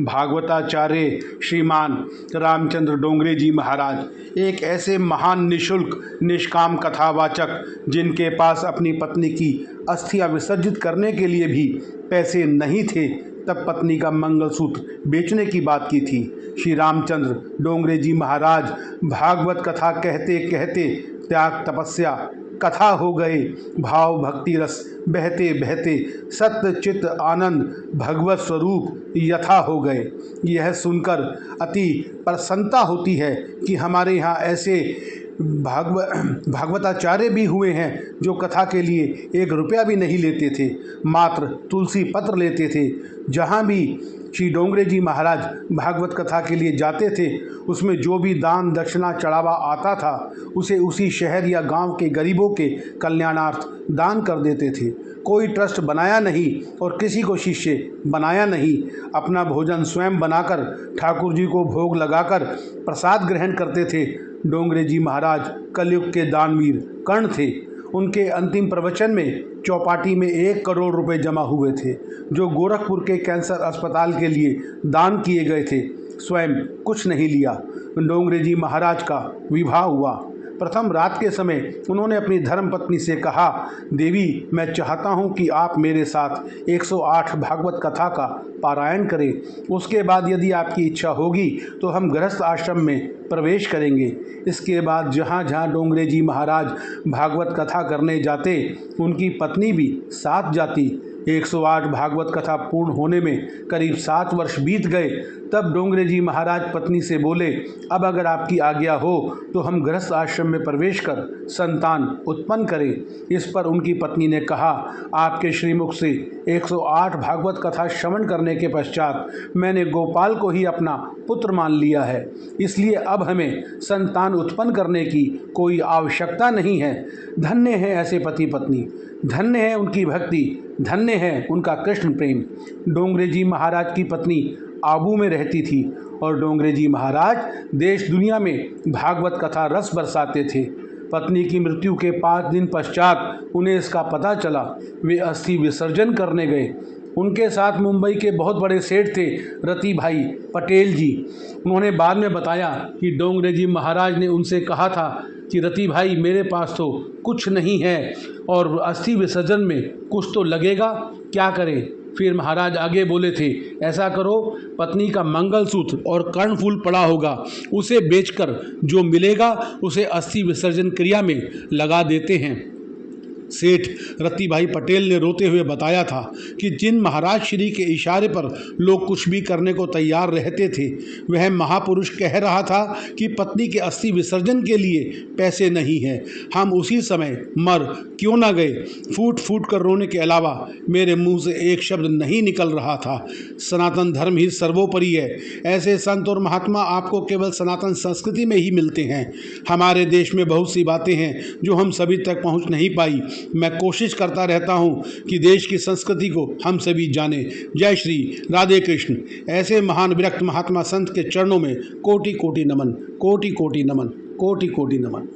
भागवताचार्य श्रीमान रामचंद्र डोंगरे जी महाराज एक ऐसे महान निशुल्क निष्काम कथावाचक जिनके पास अपनी पत्नी की अस्थियां विसर्जित करने के लिए भी पैसे नहीं थे, तब पत्नी का मंगलसूत्र बेचने की बात की थी। श्री रामचंद्र डोंगरे जी महाराज भागवत कथा कहते कहते त्याग तपस्या कथा हो गए। भाव भक्ति रस बहते बहते सत्य चित्त आनंद भगवत स्वरूप यथा हो गए। यह सुनकर अति प्रसन्नता होती है कि हमारे यहाँ ऐसे भागवताचार्य भी हुए हैं जो कथा के लिए 1 रुपया भी नहीं लेते थे, मात्र तुलसी पत्र लेते थे। जहाँ भी श्री डोंगरे जी महाराज भागवत कथा के लिए जाते थे, उसमें जो भी दान दक्षिणा चढ़ावा आता था उसे उसी शहर या गांव के गरीबों के कल्याणार्थ दान कर देते थे। कोई ट्रस्ट बनाया नहीं और किसी को शिष्य बनाया नहीं। अपना भोजन स्वयं बनाकर ठाकुर जी को भोग लगाकर प्रसाद ग्रहण करते थे। डोंगरे जी महाराज कलयुग के दानवीर कर्ण थे। उनके अंतिम प्रवचन में चौपाटी में 1 करोड़ रुपए जमा हुए थे, जो गोरखपुर के कैंसर अस्पताल के लिए दान किए गए थे। स्वयं कुछ नहीं लिया। डोंगरे जी महाराज का विवाह हुआ। प्रथम रात के समय उन्होंने अपनी धर्मपत्नी से कहा, देवी मैं चाहता हूं कि आप मेरे साथ 108 भागवत कथा का पारायण करें। उसके बाद यदि आपकी इच्छा होगी तो हम गृहस्थ आश्रम में प्रवेश करेंगे। इसके बाद जहाँ जहाँ डोंगरे जी महाराज भागवत कथा करने जाते, उनकी पत्नी भी साथ जाती। 108 भागवत कथा पूर्ण होने में करीब 7 वर्ष बीत गए। तब डोंगरे जी महाराज पत्नी से बोले, अब अगर आपकी आज्ञा हो तो हम गृहस्थ आश्रम में प्रवेश कर संतान उत्पन्न करें। इस पर उनकी पत्नी ने कहा, आपके श्रीमुख से 108 भागवत कथा श्रवण करने के पश्चात मैंने गोपाल को ही अपना पुत्र मान लिया है, इसलिए अब हमें संतान उत्पन्न करने की कोई आवश्यकता नहीं है। धन्य है ऐसे पति पत्नी, धन्य है उनकी भक्ति, धन्य है उनका कृष्ण प्रेम। डोंगरे जी महाराज की पत्नी आबू में रहती थी और डोंगरे जी महाराज देश दुनिया में भागवत कथा रस बरसाते थे। पत्नी की मृत्यु के 5 दिन पश्चात उन्हें इसका पता चला। वे अस्थि विसर्जन करने गए। उनके साथ मुंबई के बहुत बड़े सेठ थे, रति भाई पटेल जी। उन्होंने बाद में बताया कि डोंगरे जी महाराज ने उनसे कहा था कि रति भाई मेरे पास तो कुछ नहीं है और अस्थि विसर्जन में कुछ तो लगेगा, क्या करें। फिर महाराज आगे बोले थे, ऐसा करो, पत्नी का मंगलसूत्र और कर्णफूल पड़ा होगा, उसे बेचकर जो मिलेगा उसे अस्थि विसर्जन क्रिया में लगा देते हैं। सेठ रति भाई पटेल ने रोते हुए बताया था कि जिन महाराज श्री के इशारे पर लोग कुछ भी करने को तैयार रहते थे, वह महापुरुष कह रहा था कि पत्नी के अस्थि विसर्जन के लिए पैसे नहीं हैं। हम उसी समय मर क्यों ना गए। फूट फूट कर रोने के अलावा मेरे मुंह से एक शब्द नहीं निकल रहा था। सनातन धर्म ही सर्वोपरि है। ऐसे संत और महात्मा आपको केवल सनातन संस्कृति में ही मिलते हैं। हमारे देश में बहुत सी बातें हैं जो हम सभी तक पहुंच नहीं पाई। मैं कोशिश करता रहता हूं कि देश की संस्कृति को हम सभी जाने। जय श्री राधे कृष्ण। ऐसे महान विरक्त महात्मा संत के चरणों में कोटि कोटि नमन, कोटि कोटि नमन, कोटि कोटि नमन।